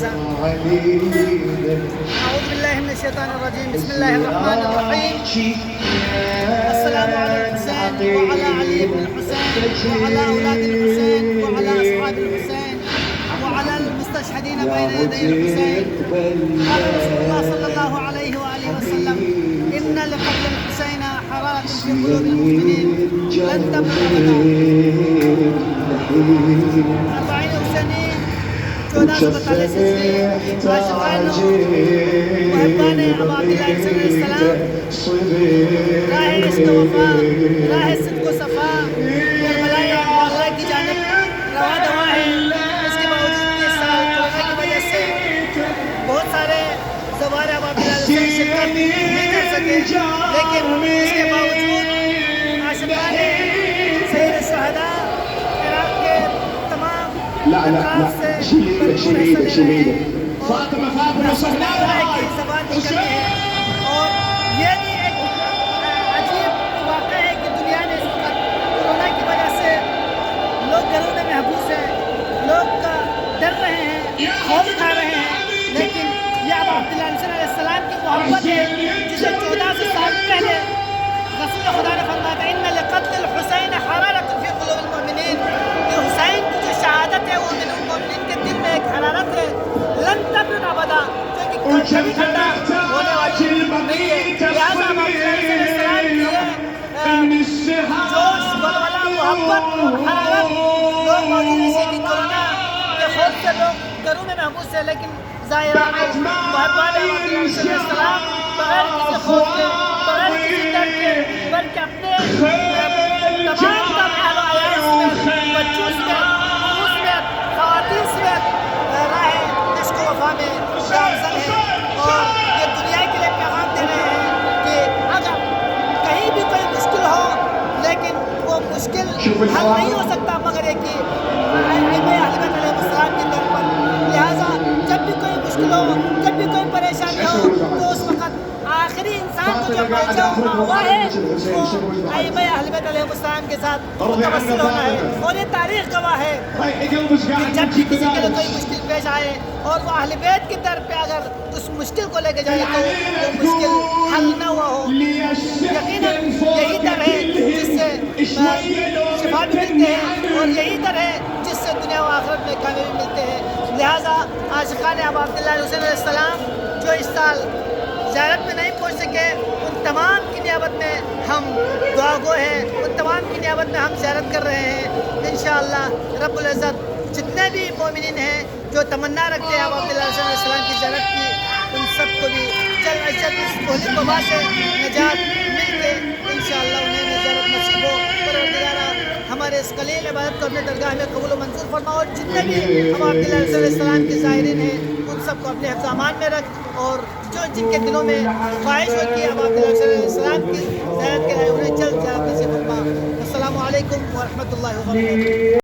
لہٰذا اعوذ باللہ من الشیطان الرجیم بسم اللہ الرحمن الرحیم السلام علی الحسین وعلی علی بن الحسین وعلی اولاد الحسین وعلی اصحاب الحسین وعلى المستشهدين بين يدي الحسين. قال رسول الله صلى الله عليه وآله وسلم إن لقتل الحسين حرارة في قلوب المؤمنين لن تبلغ أبدا. 40 حسینی 1443 سے عاشقان محبان ابا عبداللہ علیہ السلام راہ عشق و وفا راہ صدق و صفا کربلا اللہ کی جانب رواں دواں ہے. اس کے باوجود اس سال کورونا کی وجہ سے بہت سارے سوار ابا عبداللہ علیہ السلام شرکت نہیں کر سکے, لیکن اس کے باوجود عاشقان سید الشہداء عراق کے تمام اطراف سے بھرپور حصہ لے رہے ہیں اور راہ کی زبان نکلتے ہیں. اور یہ بھی ایک عجیب واقعہ ہے کہ دنیا میں اس وقت کورونا کی وجہ سے لوگ گھروں میں محبوس ہیں, لوگ ڈر رہے ہیں, خوف کھا رہے ہیں, لیکن یہ ابا عبداللہ علیہ السلام کی محبت ہے جسے 1400 سال پہلے رسول خدا نے فرمایا تھا ان لقتل الحسین حرارۃ فی قلوب المؤمنین, کہ حسین کی جو شہادت ہے وہ مومنین کے دل میں ایک حرارت ہے لن تبرد ابدا, جو کہ کبھی ٹھنڈا ہونے والی نہیں ہے. لہٰذا ابا عبداللہ علیہ السلام کی جوش ولولہ محبت حرارت لوگ موجود ایسے کہ کورونا کے خوف سے لوگ گھروں میں محبوس ہے, لیکن ظاہرہ محبان ابا عبداللہ علیہ السلام بغیر کسی خوف کے بغیر کسی ڈر کے بلکہ اپنے تمام تر اہل و عیال سمیت بچوں سمیت بہو سمیت خواتین سمیت راہ عشق و وفا میں گامزن ہیں. اور یہ دنیا کے لیے پیغام دے رہے ہیں کہ اگر کہیں بھی کوئی مشکل ہو لیکن وہ مشکل حل نہیں ہو سکتا مگر ایک کہ ائمہ اہل بیت علیہ السلام کے در پر. لہٰذا جب بھی کوئی مشکل ہو, جب بھی کوئی پریشانی ہو, تو اس وقت آخری انسان کو جو پہنچا ہوا ہے وہ ائمہ اہل بیت علیہ السلام کے ساتھ متوسل ہونا ہے. اور یہ تاریخ گواہ ہے کہ جب بھی کسی کے لیے کوئی مشکل پیش آئے اور وہ اہل بیت کی در پہ اگر اس مشکل کو لے کے جائے تو وہ مشکل حل نہ ہوا ہو. یقیناً یہی در ہے جس سے شفا بھی ملتے ہیں اور یہی در ہے جس سے دنیا و آخرت میں کامیابی ملتے ہیں. لہٰذا عاشقان ابا عبداللہ علیہ السلام جو اس سال زیارت میں نہیں پہنچ سکے, ان تمام کی نیابت میں ہم دعا گو ہیں, ان تمام کی نیابت میں ہم زیارت کر رہے ہیں. انشاءاللہ رب العزت جتنے بھی مومنین ہیں جو تمنا رکھتے ہیں ابا عبداللہ علیہ السلام کی زیارت کی, ان سب کو بھی جلد از جلد اس بھولی وبا سے نجات مل کے انشاءاللہ انہیں زیارت نصیب ہو. پروردگارہ ہمارے اس قلیل عبادت کو اپنے درگاہ میں قبول و منظور فرما, اور جتنے بھی ابا عبداللہ علیہ السلام کے زائرین ہیں ان سب کو اپنے حفظ امان میں رکھ, اور جو جن کے دلوں میں خواہش ہوتی ہے ابا عبداللہ علیہ السلام کی زیارت کے لیے انہیں جلد زیارت نصیب فرما. السلام علیکم ورحمۃ اللہ وبرکاتہ.